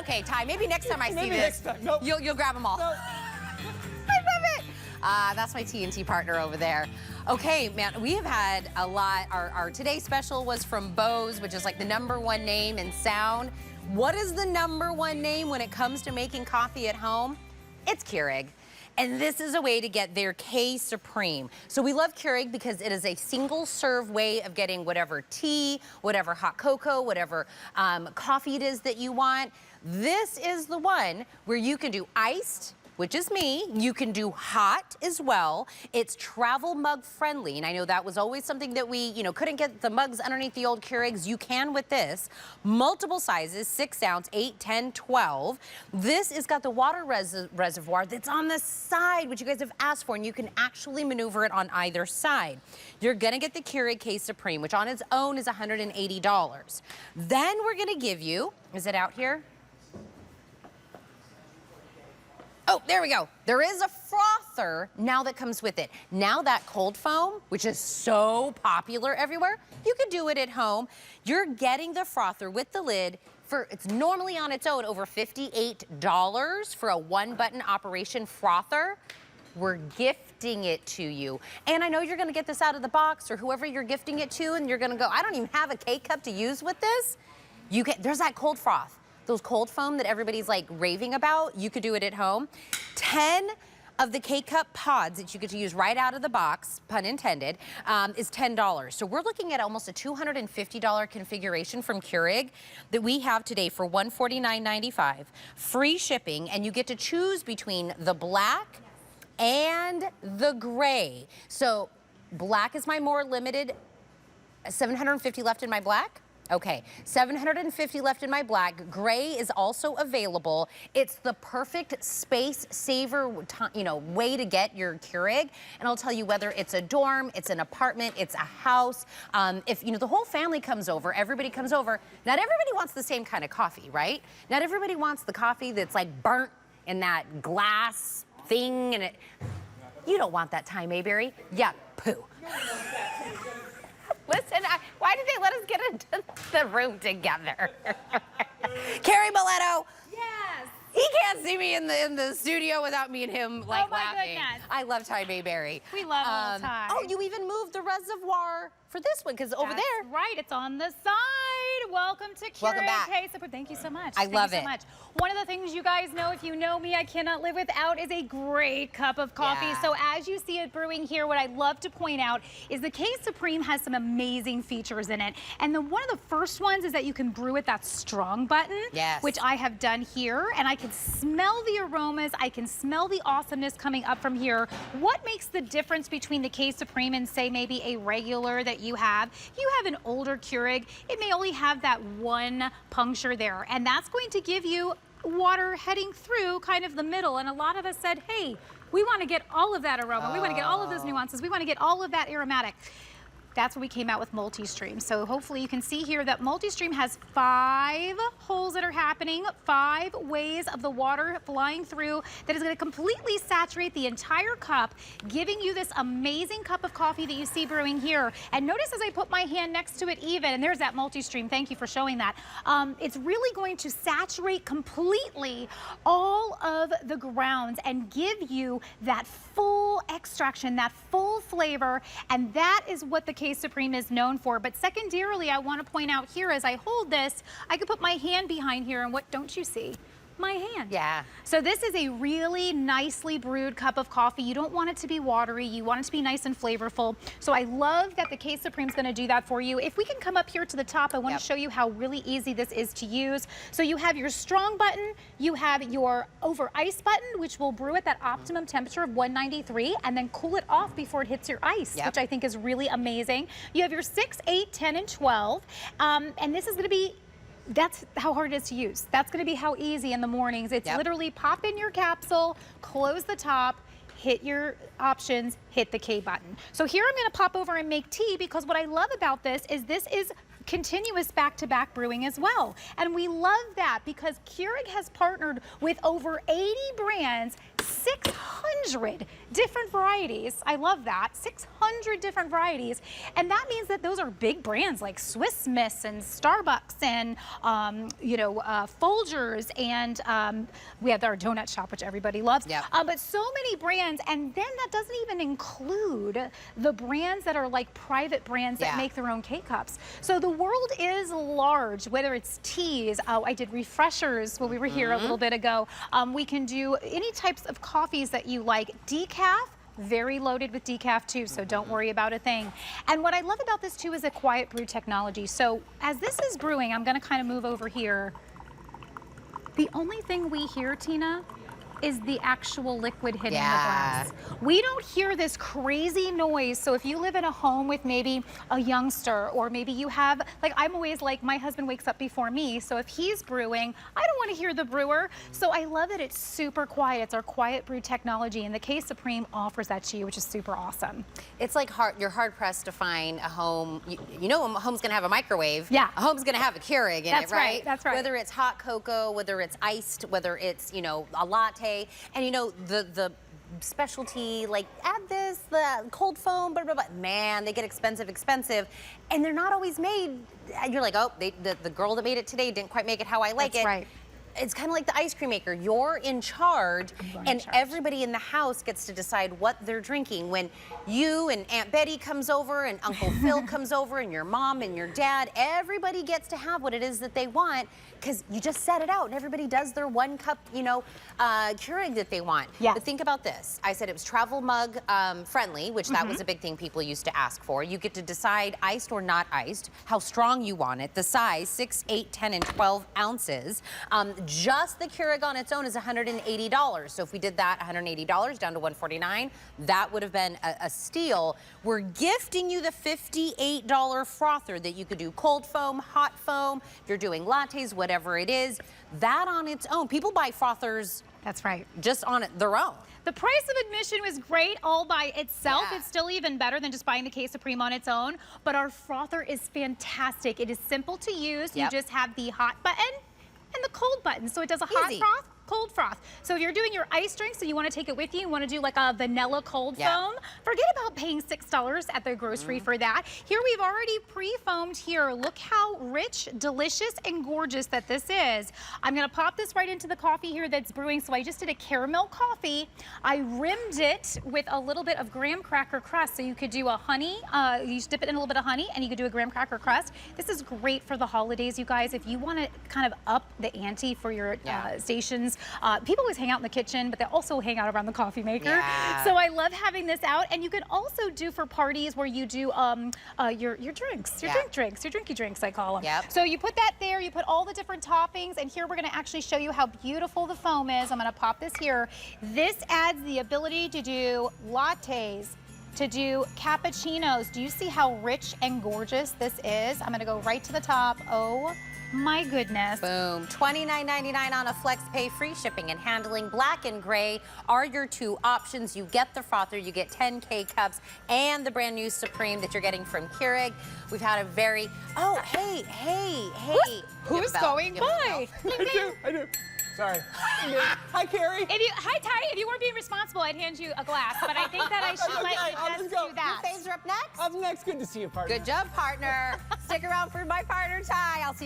Okay, Ty, maybe next time I see Maybe this, next time. Nope. you'll grab them all. Nope. I love it. That's my TNT partner over there. Okay, man, we have had a lot. Our today's special was from Bose, which is like the #1 name in sound. What is the #1 name when it comes to making coffee at home? It's Keurig. And this is a way to get their K-Supreme. So we love Keurig because it is a single serve way of getting whatever tea, whatever hot cocoa, whatever coffee it is that you want. This is the one where you can do iced, which is me. You can do hot as well. It's travel mug friendly. And I know that was always something that we, couldn't get the mugs underneath the old Keurigs. You can with this. Multiple sizes, 6 ounce, 8, 10, 12. This has got the water reservoir that's on the side, which you guys have asked for, and you can actually maneuver it on either side. You're gonna get the Keurig K-Supreme, which on its own is $180. Then we're gonna give you, is it out here? Oh, there we go. There is a frother now that comes with it. Now that cold foam, which is so popular everywhere, you can do it at home. You're getting the frother with the lid it's normally on its own over $58 for a 1-button operation frother. We're gifting it to you. And I know you're gonna get this out of the box or whoever you're gifting it to, and you're gonna go, I don't even have a K-cup to use with this. There's that cold froth. Those cold foam that everybody's like raving about, you could do it at home. 10 of the K-Cup pods that you get to use right out of the box, pun intended, is $10. So we're looking at almost a $250 configuration from Keurig that we have today for $149.95. Free shipping, and you get to choose between the black and the gray. So black is my more limited, 750 left in my black. Okay, 750 left in my black. Gray is also available. It's the perfect space saver, way to get your Keurig. And I'll tell you, whether it's a dorm, it's an apartment, it's a house. If the whole family comes over, everybody comes over. Not everybody wants the same kind of coffee, right? Not everybody wants the coffee that's like burnt in that glass thing, and you don't want that Thai Mayberry. Yeah, poo. Listen, why did they let us get into the room together? Carrie Miletto. Yes. He can't see me in the studio without me and him laughing. Goodness. I love Thai Mayberry. We love old Thai. Oh, you even moved the reservoir for this one because over there. Right, it's on the side. Welcome to Keurig. Welcome back. K-Supreme. Thank you so much. I love it. Thank you so much. One of the things you guys know, if you know me, I cannot live without is a great cup of coffee. Yeah. So as you see it brewing here, what I love to point out is the K-Supreme has some amazing features in it. And one of the first ones is that you can brew with that strong button, which I have done here. And I can smell the aromas. I can smell the awesomeness coming up from here. What makes the difference between the K-Supreme and say maybe a regular that you have? You have an older Keurig, it may only have that one puncture there, and that's going to give you water heading through kind of the middle. And a lot of us said, hey, we want to get all of that aroma, we want to get all of those nuances, we want to get all of that aromatic. That's when we came out with MultiStream. So hopefully you can see here that MultiStream has 5 holes that are happening, 5 ways of the water flying through that is going to completely saturate the entire cup, giving you this amazing cup of coffee that you see brewing here. And notice as I put my hand next to it even, and there's that MultiStream, thank you for showing that, it's really going to saturate completely all of the grounds and give you that full extraction, that full flavor, and that is what the K-Supreme is known for. But secondarily, I want to point out here as I hold this, I could put my hand behind here, and what don't you see? My hand. Yeah. So this is a really nicely brewed cup of coffee. You don't want it to be watery. You want it to be nice and flavorful. So I love that the K-Supreme's going to do that for you. If we can come up here to the top, I want to show you how really easy this is to use. So you have your strong button, you have your over ice button, which will brew at that optimum temperature of 193 and then cool it off before it hits your ice, which I think is really amazing. You have your 6, 8, 10, and 12. And this is going to be that's how hard it is to use. That's going to be how easy in the mornings. It's literally pop in your capsule, close the top, hit your options, hit the K button. So here I'm going to pop over and make tea because what I love about this is continuous back-to-back brewing as well. And we love that because Keurig has partnered with over 80 brands 600 different varieties. I love that. 600 different varieties. And that means that those are big brands like Swiss Miss and Starbucks and, Folgers. And we have our donut shop, which everybody loves. Yep. But so many brands. And then that doesn't even include the brands that are like private brands that make their own K-Cups. So the world is large, whether it's teas. I did refreshers when we were here a little bit ago. We can do any types of coffees that you like. Decaf, very loaded with decaf too, so don't worry about a thing. And what I love about this too is a quiet brew technology. So as this is brewing, I'm gonna kind of move over here. The only thing we hear, Tina, is the actual liquid hitting the glass. We don't hear this crazy noise. So if you live in a home with maybe a youngster, or maybe you have, like I'm always like, my husband wakes up before me, so if he's brewing, I don't want to hear the brewer. So I love that it's super quiet. It's our quiet brew technology, and the K-Supreme offers that to you, which is super awesome. It's like you're hard pressed to find a home, you know a home's gonna have a microwave. Yeah. A home's gonna have a Keurig in it, right? That's right. Whether it's hot cocoa, whether it's iced, whether it's, a latte. And the specialty, like add this, the cold foam, blah, blah, blah. Man, they get expensive, and they're not always made. You're like, oh, the girl that made it today didn't quite make it how I like it. That's right. It's kind of like the ice cream maker. You're in charge, and everybody in the house gets to decide what they're drinking. When you and Aunt Betty comes over, and Uncle Phil comes over, and your mom and your dad, everybody gets to have what it is that they want, because you just set it out, and everybody does their 1 cup, Keurig that they want. Yeah. But think about this. I said it was travel mug friendly, which that was a big thing people used to ask for. You get to decide iced or not iced, how strong you want it, the size, 6, 8, 10, and 12 ounces. Just the Keurig on its own is $180. So if we did that, $180 down to $149, that would have been a steal. We're gifting you the $58 frother that you could do cold foam, hot foam, if you're doing lattes, whatever it is. That on its own, people buy frothers. That's right. Just on their own. The price of admission was great all by itself. It's still even better than just buying the K-Supreme on its own. But our frother is fantastic. It is simple to use. You just have the hot button and the cold button. So it does a hot froth, cold froth. So if you're doing your ice drinks and you want to take it with you, you want to do like a vanilla cold foam, forget about paying $6 at the grocery for that. Here we've already pre-foamed here. Look how rich, delicious, and gorgeous that this is. I'm going to pop this right into the coffee here that's brewing. So I just did a caramel coffee. I rimmed it with a little bit of graham cracker crust. So you could do a honey, you just dip it in a little bit of honey, and you could do a graham cracker crust. This is great for the holidays, you guys. If you want to kind of up the ante for your stations, people always hang out in the kitchen, but they also hang out around the coffee maker. So I love having this out. And you can also do for parties where you do your drinks, your drinky drinks, I call them. So you put that there, you put all the different toppings, and here we're gonna actually show you how beautiful the foam is. I'm gonna pop this here. This adds the ability to do lattes, to do cappuccinos. Do you see how rich and gorgeous this is? I'm gonna go right to the top. Oh, my goodness. Boom. $29.99 on a flex pay. Free shipping and handling. Black and gray are your 2 options. You get the frother, you get 10 K-Cups, and the brand new Supreme that you're getting from Keurig. We've had a very, hey. Who's going by? I do. Sorry. Hi, Carrie. Hi, Ty. If you weren't being responsible, I'd hand you a glass, but I think that I should let you just do that. Your faves are up next. Up next. Good to see you, partner. Good job, partner. Stick around for my partner, Ty. I'll see you guys.